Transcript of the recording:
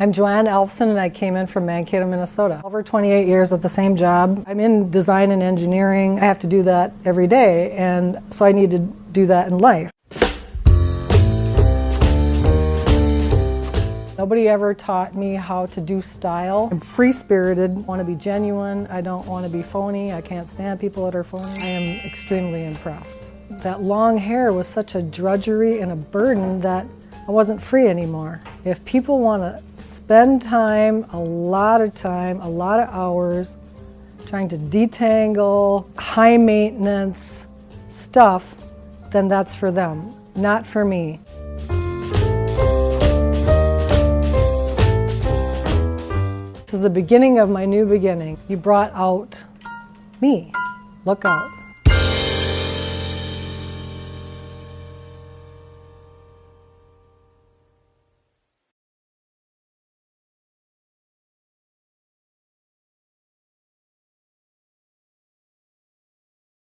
I'm Joanne and I came in from Mankato, Minnesota. Over 28 years at the same job. I'm in design and engineering. I have to do that every day, and so I need to do that in life. Nobody ever taught me how to do style. I'm free-spirited, I want to be genuine, I don't want to be phony, I can't stand people that are phony. I am extremely impressed. That long hair was such a drudgery and a burden that I wasn't free anymore. If people want to spend time, a lot of hours, trying to detangle high maintenance stuff, then that's for them, not for me. This is the beginning of my new beginning. You brought out me. Look out.